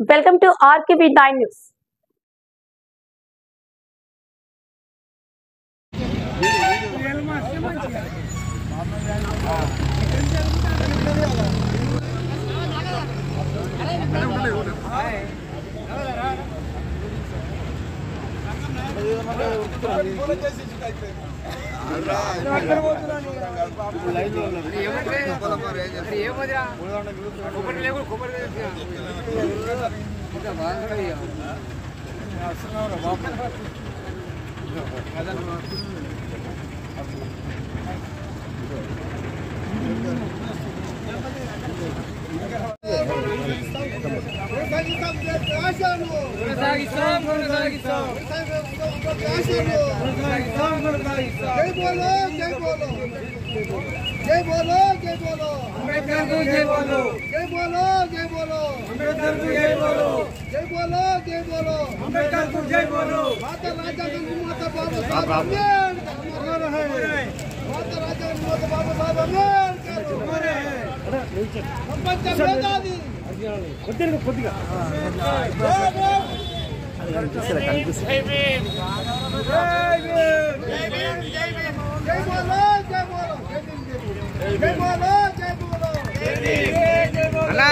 Welcome to RKB9 News. जय बोलो अम्बेडकर को जय बोलो जय बोलो अम्बेडकर को जय बोलो जय बोलो अम्बेडकर को जय बोलो माता राजन माता बाबा साहब अम्बेडकर है माता राजन माता बाबा साहब अम्बेडकर है प्रपंच मेधावी కొద్దిగా అలా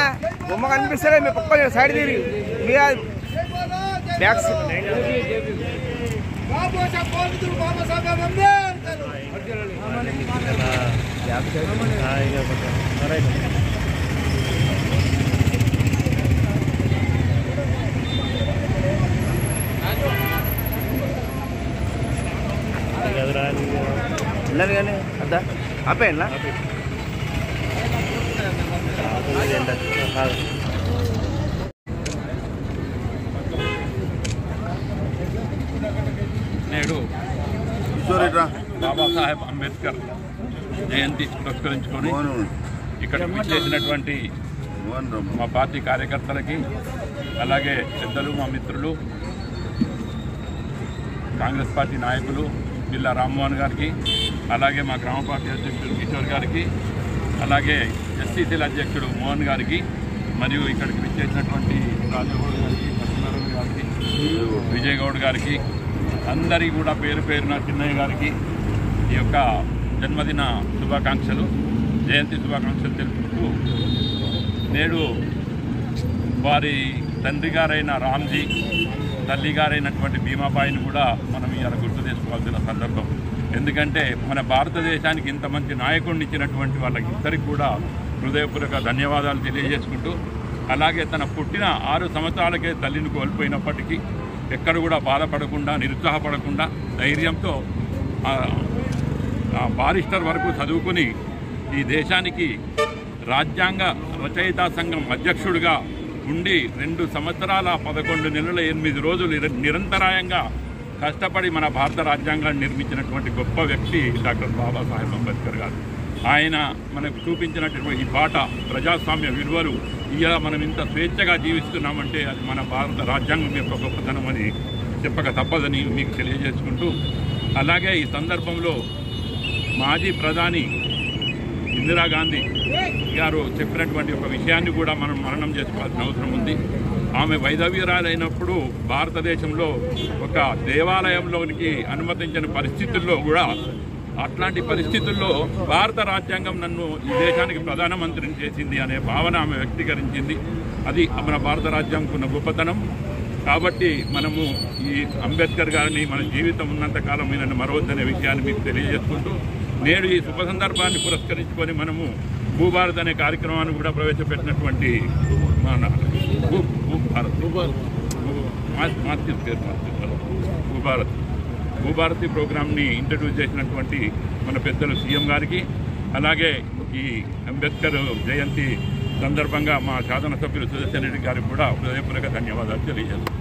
బొమ్మ కనిపిస్తారే మీ పక్క సైడ్ తిరిగి బ్యాక్ వెళ్ళాను కానీ అద్దా ఆపేయండి నేడు బాబాసాహెబ్ అంబేద్కర్ జయంతి పురస్కరించుకొని ఇక్కడ విచ్చేసినటువంటి మా పార్టీ కార్యకర్తలకి అలాగే పెద్దలు మా మిత్రులు కాంగ్రెస్ పార్టీ నాయకులు బిల్లా రామ్మోహన్ గారికి అలాగే మా గ్రామ పార్టీ అధ్యక్షుడు కిషోర్ గారికి అలాగే ఎస్సీసీల అధ్యక్షుడు మోహన్ గారికి మరియు ఇక్కడికి విచ్చేసినటువంటి రాజగౌడ్ గారికి లక్ష్మీనారాయణ గారికి విజయ్ గౌడ్ గారికి అందరికీ కూడా పేరు పేరున చిన్నయ్య గారికి ఈ యొక్క జన్మదిన శుభాకాంక్షలు జయంతి శుభాకాంక్షలు తెలుపుతూ నేడు వారి తండ్రి గారైన రామ్జీ తల్లి గారైనటువంటి భీమాబాయిని కూడా మనం ఇవాళ గుర్తు చేసుకోవాల్సిన సందర్భం. ఎందుకంటే మన భారతదేశానికి ఇంత మంచి నాయకుడిని ఇచ్చినటువంటి వాళ్ళకి ఇద్దరికి కూడా హృదయపూర్వక ధన్యవాదాలు తెలియజేసుకుంటూ అలాగే తన పుట్టిన 6 సంవత్సరాలకే తల్లిని కోల్పోయినప్పటికీ ఎక్కడ కూడా బాధపడకుండా నిరుత్సాహపడకుండా ధైర్యంతో బారిస్టర్ వరకు చదువుకుని ఈ దేశానికి రాజ్యాంగ రచయితా సంఘం అధ్యక్షుడిగా ఉండి 2 సంవత్సరాల 11 నెలల 8 రోజులు నిరంతరాయంగా కష్టపడి మన భారత రాజ్యాంగాన్ని నిర్మించినటువంటి గొప్ప వ్యక్తి డాక్టర్ బాబాసాహెబ్ అంబేద్కర్ గారు. ఆయన మనకు చూపించినటువంటి ఈ బాట ప్రజాస్వామ్య విలువలు ఇలా మనం ఇంత స్వేచ్ఛగా జీవిస్తున్నామంటే అది మన భారత రాజ్యాంగం యొక్క గొప్పతనం అని చెప్పక తప్పదని మీకు తెలియజేసుకుంటూ అలాగే ఈ సందర్భంలో మాజీ ప్రధాని ఇందిరాగాంధీ గారు చెప్పినటువంటి ఒక విషయాన్ని కూడా మనం మననం చేసుకోవాల్సిన అవసరం ఉంది. ఆమె వైదవ్యురాలైనప్పుడు భారతదేశంలో ఒక దేవాలయంలోనికి అనుమతించిన పరిస్థితుల్లో కూడా అట్లాంటి పరిస్థితుల్లో భారత రాజ్యాంగం నన్ను ఈ దేశానికి ప్రధానమంత్రిని చేసింది అనే భావన ఆమె వ్యక్తీకరించింది. అది మన భారత రాజ్యాంగం ఉన్న గొప్పతనం. కాబట్టి మనము ఈ అంబేద్కర్ గారిని మన జీవితం ఉన్నంతకాలం ఈయనను మరవద్దనే విషయాన్ని మీకు తెలియజేసుకుంటూ నేడు ఈ శుభ సందర్భాన్ని పురస్కరించుకొని మనము భూభారత్ అనే కార్యక్రమాన్ని కూడా ప్రవేశపెట్టినటువంటి మన భూభారతి ప్రోగ్రామ్ని ఇంట్రడ్యూస్ చేసినటువంటి మన పెద్దలు సీఎం గారికి అలాగే ఈ అంబేద్కర్ జయంతి సందర్భంగా మా శాసనసభ్యులు సుదర్శన్ రెడ్డి గారికి కూడా హృదయపూర్వక ధన్యవాదాలు తెలియజేస్తాను.